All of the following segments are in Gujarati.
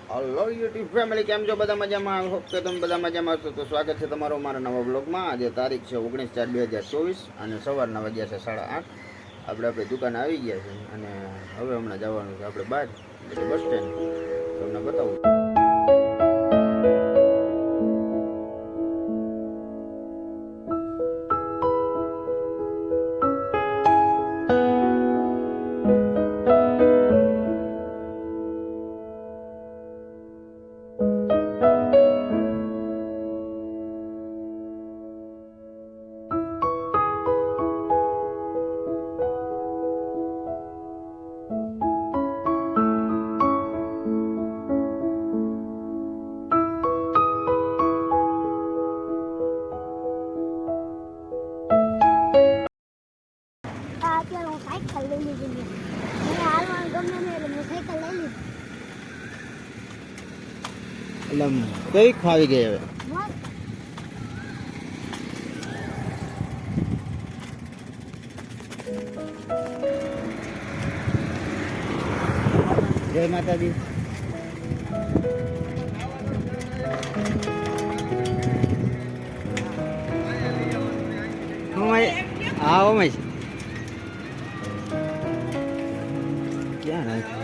હલો યુટ્યુબ ફેમિલી, કેમ છો? બધા મજામાં? હોપ કે તમે બધા મજામાં છો. તો સ્વાગત છે તમારું મારા નવા બ્લોગમાં. આજે તારીખ છે 19/4/2024 અને સવારના વાગ્યા છે 8:30. આપણે દુકાને આવી ગયા છે અને હવે હમણાં જવાનું છે આપણે બહાર, એટલે બસ સ્ટેન્ડ. તમને બતાવું. એટલે કઈ ખાવી ગઈ હવે? જય માતાજી. હા ઓમેશ, ક્યાં નાખ્યું?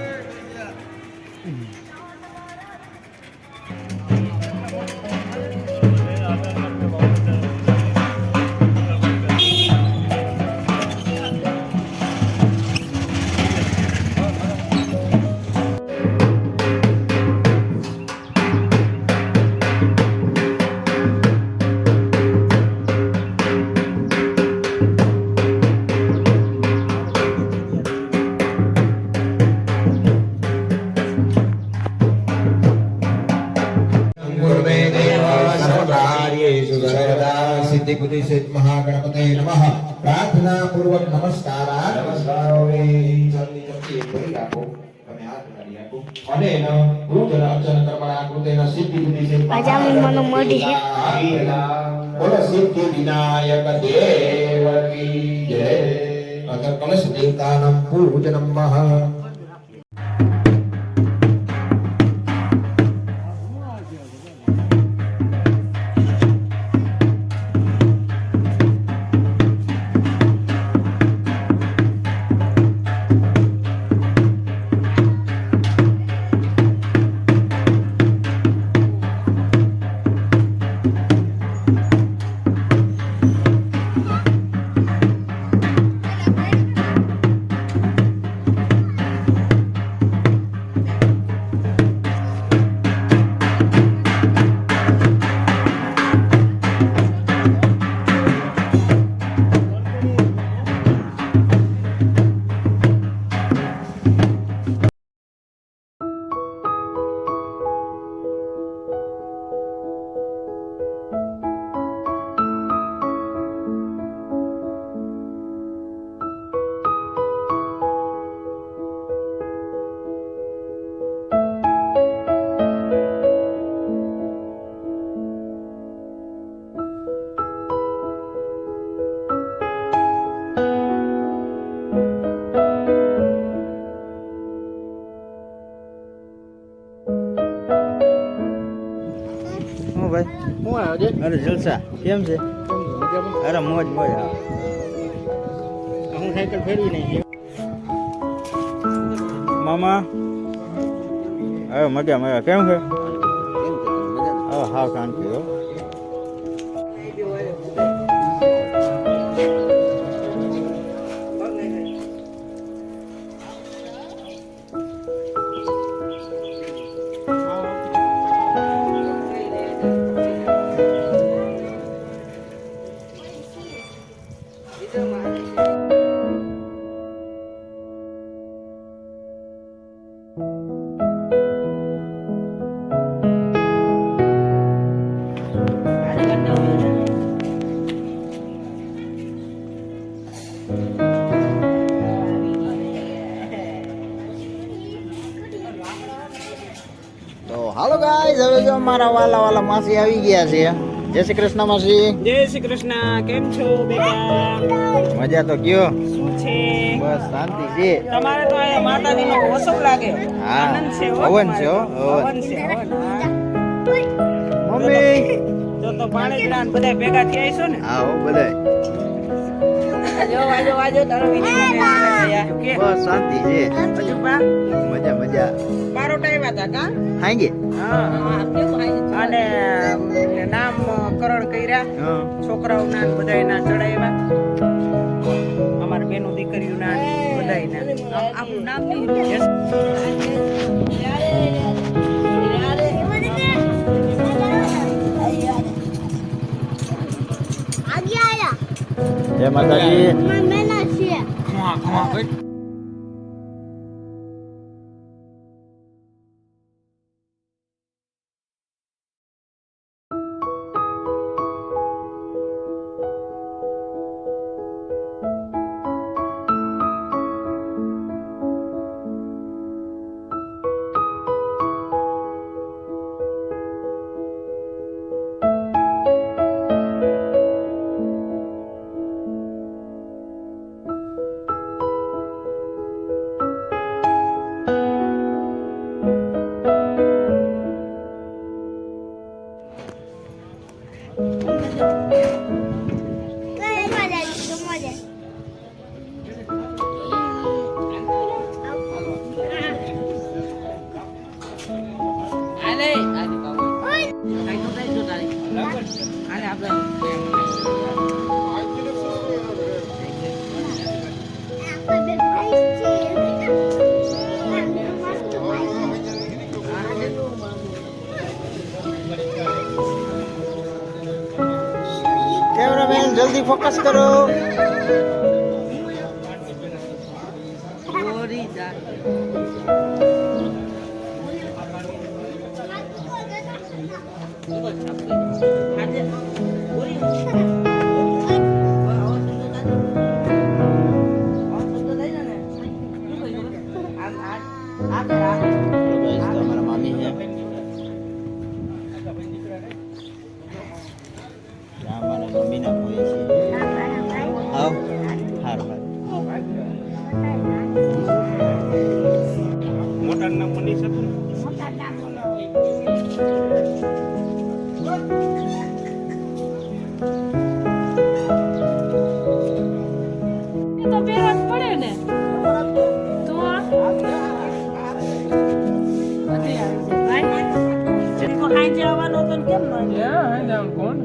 सिद्धिबुद्धिसिद्ध महागणपते नमः. प्रार्थना पूर्वक नमस्कार. बोलो सिद्धि विनायक देव की जय. अतः कलश देवतानां पूजनम्. અરે જલસા, કેમ છે? અરે મોજ મોજ. હું સાયકલ ફેરવી નહીં મામા. હવે મજા મજા. કેમ છે? હા શાંતિ હો. હાલો ગાઈસ, હવે જો મારા વાલા માસી આવી ગયા છે. જય શ્રી કૃષ્ણ માસી. જય શ્રી કૃષ્ણ. કેમ છો બેટા? મજા તો કયો? શું છે? બસ શાંતિ છે. તમારે તો અહીંયા માતાજીનો ઓછો લાગે. હા, આનંદ છે હો. હવન છે હો, હવન. હવન છે હવન. હા. મમ્મી તો પાણી જ્ઞાન બધા ભેગા થયા છો ને. હા હો બધાય. આજો તારો કે બસ શાંતિ છે. હજુ બા મજા મજા. બારોટા આવ્યા હતા કા? હાંગે હા. અને નામકરણ કર્યા. હા છોકરાઓના બધાયના ચડાવ્યા. અમારા બેનો દીકરીઓના બધાયના. આપણું નામ જય માતાજી. કેમેરામેન જલ્દી ફોકસ કરો. તમારા મામી છે. મારા મમ્મીના કોઈ છે. આવ હારું મોટા નામ મનીષ હતું ને? તો પહેરવા જ પડે ને. તો હાંજે આવવાનો હતો ને કેમ ન આવ્યો? કોણ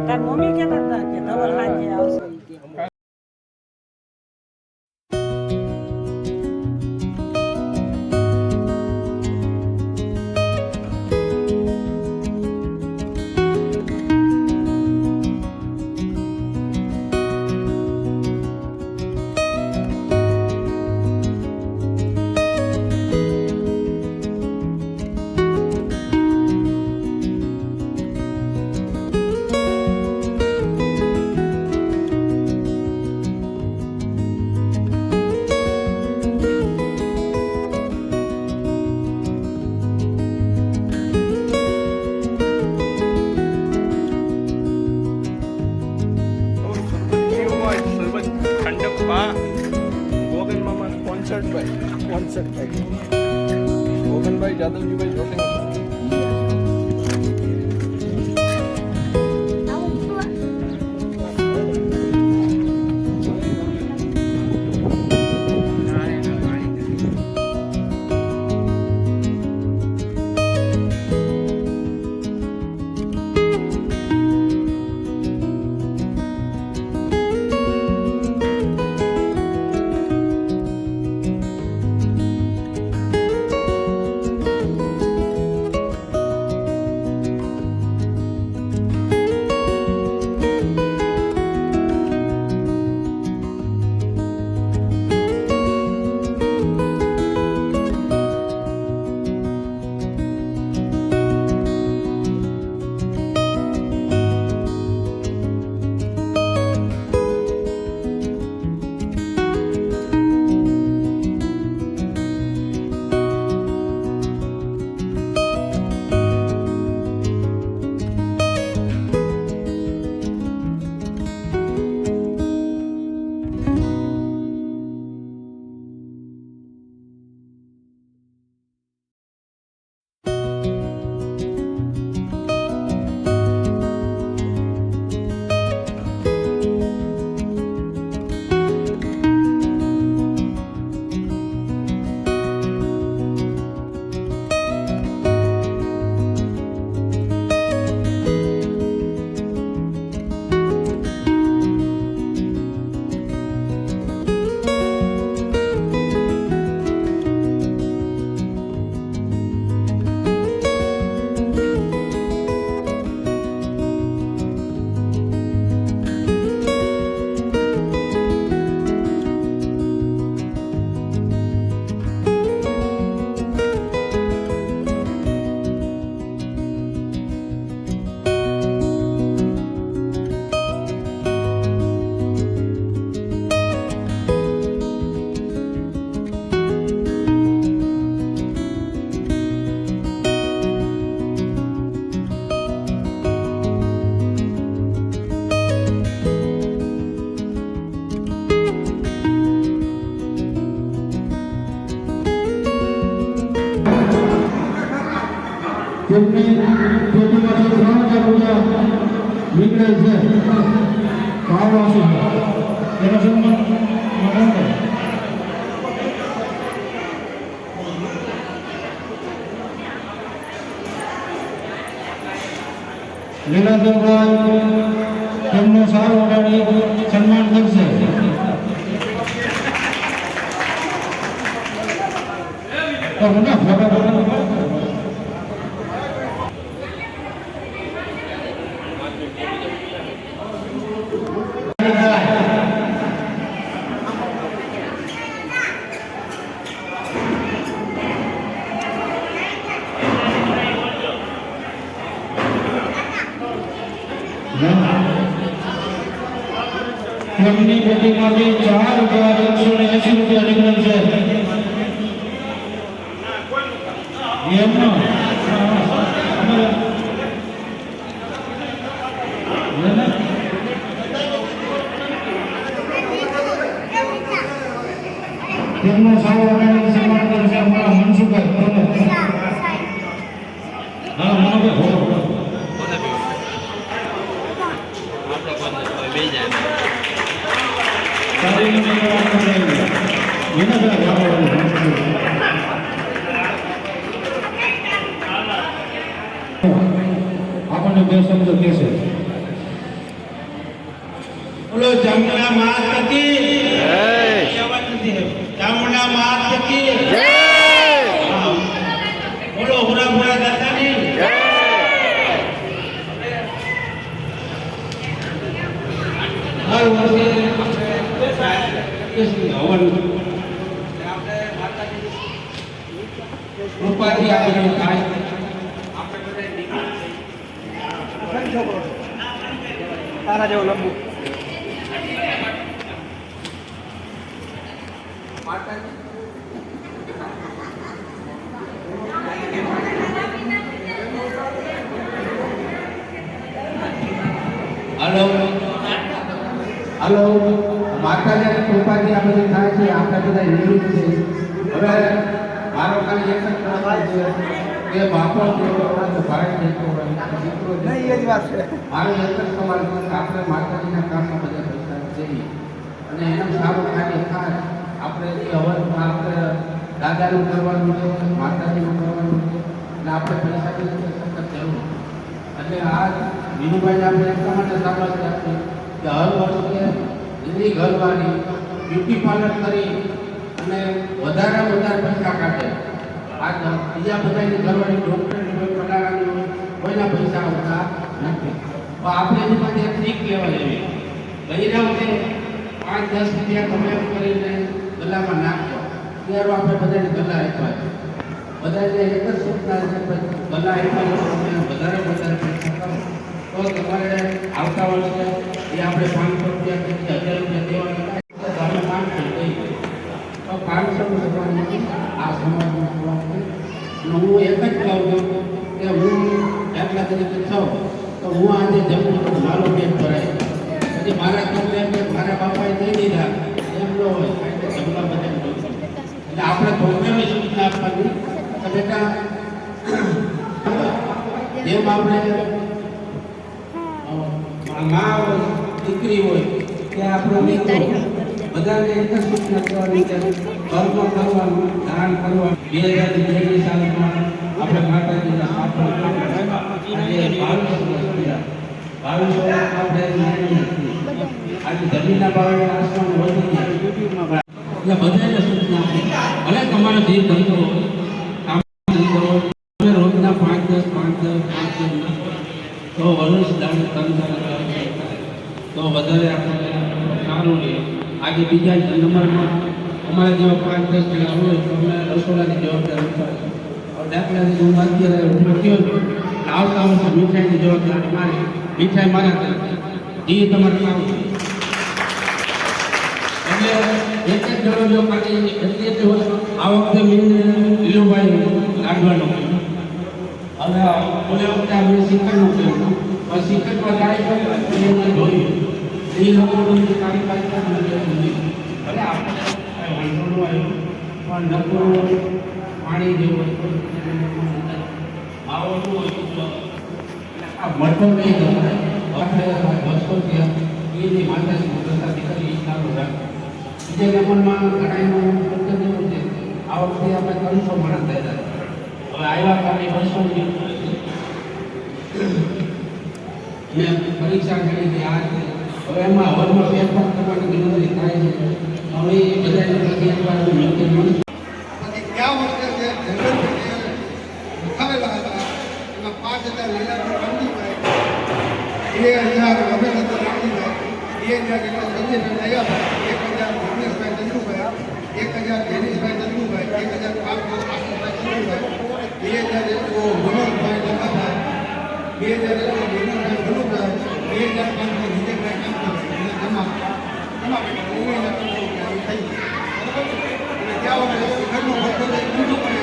તાર મમ્મી કહેતા હતા કે ધવલ હાંજે આવશે. ગોગનભાઈ જાદવજીભાઈ જોશી. તેમની પેટીમાંથી 3000 રૂપિયા નીકળેલ છે. આવો એનો સન્માન મકાન કરે. લીલાધરભાઈ તેમનો સારો ઓરડાની સન્માન કરશે. તો મને ફોટો તેમની પેટીમાંથી 4180 રૂપિયા નીકળેલ છે. એમનો તેમનો સારો ઓરડાની સન્માન કરશે અમારા મનસુખભાઈ. હા મનોભાઈ આપણને બે શબ્દ કહેશે. બોલો ચામુંડા માત કી ચામુંડા માત કી બોલો હુરા હુરા દાદાની હર વર્ષે હવન કૃપાથી આપણે થાય. તારા જેવો લંબુ હલો હલો માતાજીની કૃપાથી આ બધું થાય છે. આપણે બધા નિવૃત્ત છે. હવે મારો ખાલી એક જ પ્રશ્ન છે કે બાપો જેવો હોય તો ભાઈ જેવો હોય દીકરો જેવો નહીં, એ જ વાત છે. મારો એક જ સવાલ છે કે આપણે માતાજીના કામમાં બધા પૈસા જઈએ અને એનું સારું કાર્ય થાય. આપણે જે હવનમાં આપણે દાદાનું કરવાનું છે, માતાજીનું કરવાનું છે એટલે આપણે પૈસાની સખત જરૂર. એટલે આ વિનુભાઈને આપણે એટલા માટે સાંભળવા આપીએ કે હર વર્ષે એની ઘરવાળી બ્યુટી પાર્લર કરી અને વધારે પૈસા કાઢે. આ બીજા બધાની ઘરવાળી ડૉક્ટરની કોઈ પડાવવાની હોય કોઈના પૈસા આવતા નથી. તો આપણે એની પાસે એક ટ્રીક લેવાય એવી લઈ જાઓ કે 5-10 રૂપિયા તમે એમ કરીને ગલામાં નાખો. ત્યારે આપણે બધાને ગલા આપ્યા છે. બધાને એક જ સૂચના છે ગલા આપ્યા વધારે પૈસા કરો તો તમારે આવતા વર્ષે એ આપણે 500 રૂપિયા કે 1000 રૂપિયા દેવાના તમે 500 દઈ તો 500 રૂપિયાની આ સમાજમાં હું એક જ કહું છું કે હું દાખલા તરીકે છું તો હું આજે જમું તો મારો પેટ ભરાય. પછી મારા છોકરા કે મારા બાપાએ દઈ દીધા એમ ન હોય જમવા બધા એટલે આપણે છોકરાને સૂચના આપવાની કે બેટા જેમ આપણે મા હોય દીકરી હોય કે આપણો દીકરો બધાને એક જ સૂચના કરવાની કે કર્મ કરવાનું દાન કરવાનું. 2022 સાલમાં આપણે માતાજીના સ્થાપના આજે 22 આપણે આજે જમીનના ભાવે આસમાન વધી ગયા એટલે બધાને સૂચના ભલે તમારો જે ધંધો હોય કામ કરો તમે રોજના 5-10 તો વર્ષ દાણ 3,000 તો વધારે આપણે સારું રહે. આજે બીજા નંબરમાં અમારા જેવા 5-10 જણા હોય તો અમે રસોડાની જવાબદારી ઉઠાવીએ. દાખલા તરીકે હું અત્યારે ઉપયોગ થયો છું આવતા વર્ષે મીઠાઈની જવાબદારી મારી મીઠાઈ મારા જે તમારે કામ એટલે એક જ જણો જો ખાલી એટલી હોય આ વખતે મેં લીલુભાઈ લાડવાનો હવે ઓલે વખતે આપણે શિખરનું કહ્યું પણ શિખરમાં કાર્યક્રમ એને જોયું એ લોકોનું જે કાર્યક્રમ ભલે આપણે વાંધો આવ્યું પણ નકરું પાણી જેવું આવો કરવું હોય તો આ મળતો નહીં ગમે આપણે વર્ષોથી એની માતાજીની પ્રસાદી કરી એ ચાલુ રાખો બીજા નંબરમાં ઘણાનું કર્તવ્ય છે આ વખતે આપણે 300 માણસ થયા હવે આવ્યા ખાલી 200 મેં પરીક્ષા કરી કે આ છે હવે એમાં હવનમાં ફેરફાર કરવાની વિનંતી થાય છે હવે એ બધાને પ્રતિ એકવાર નક્કી મળશે પછી ગયા વર્ષે જે જંગલ મુખાવેલા હતા એમાં 5,000 લીલાપુર રામજીભાઈ 2,000 રમેશચંદ્ર રામજીભાઈ 2,000 સંજયભાઈ આવ્યા 1,000 રમેશભાઈ ચંદ્રુભાઈ 1,000 જૈનેશભાઈ ચંદ્રુભાઈ 1,000 આશીષભાઈ ચંદ્રુભાઈ 2,000 મનોજભાઈ લંબાભાઈ 2,000 વિનોદભાઈ ભલુભાઈ 2,500 વિજયભાઈ કામભાઈ જમા થઈ ત્યાં ઘરનું બધું ઊંધું પડે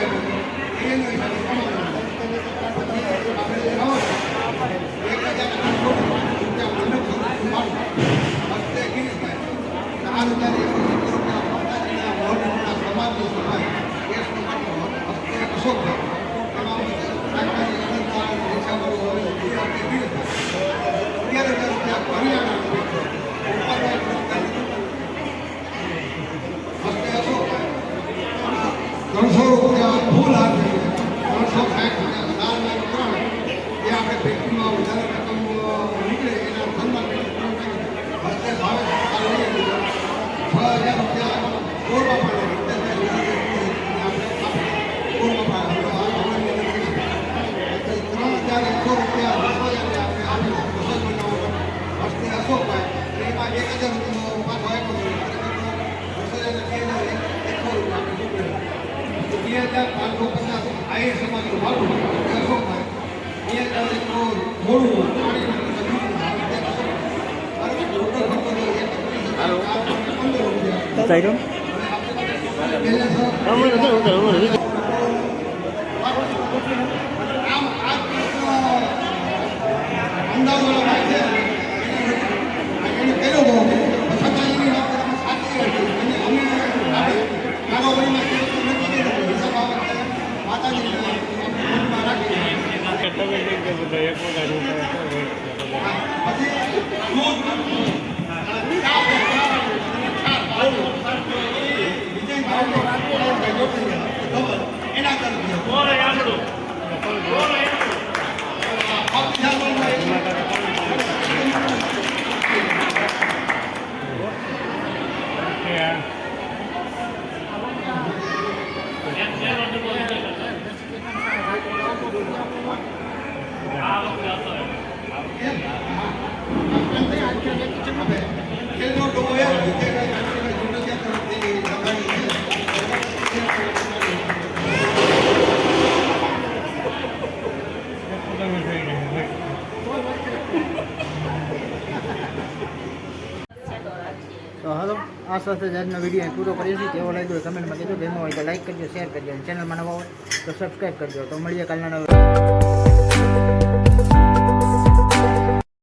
એનો હિસાબ ₹300 ફૂલ આપે 360 સાલના 3 જે આપણે પેટીમાં વધારે રકમ નીકળે એના સન્માન હસ્તે ભાવે ₹6,000 ગોળબાપા તો હાલો આ સાથે જ આજનો વિડીયો પૂરો કરીએ છીએ. કેવો લાગ્યો કમેન્ટમાં કહેજો. ગમ્યો હોય તો લાઈક કરજો, શેર કરજો, ચેનલમાં નવા હોય તો સબસ્ક્રાઈબ કરજો. તો મળીએ કાલના નવા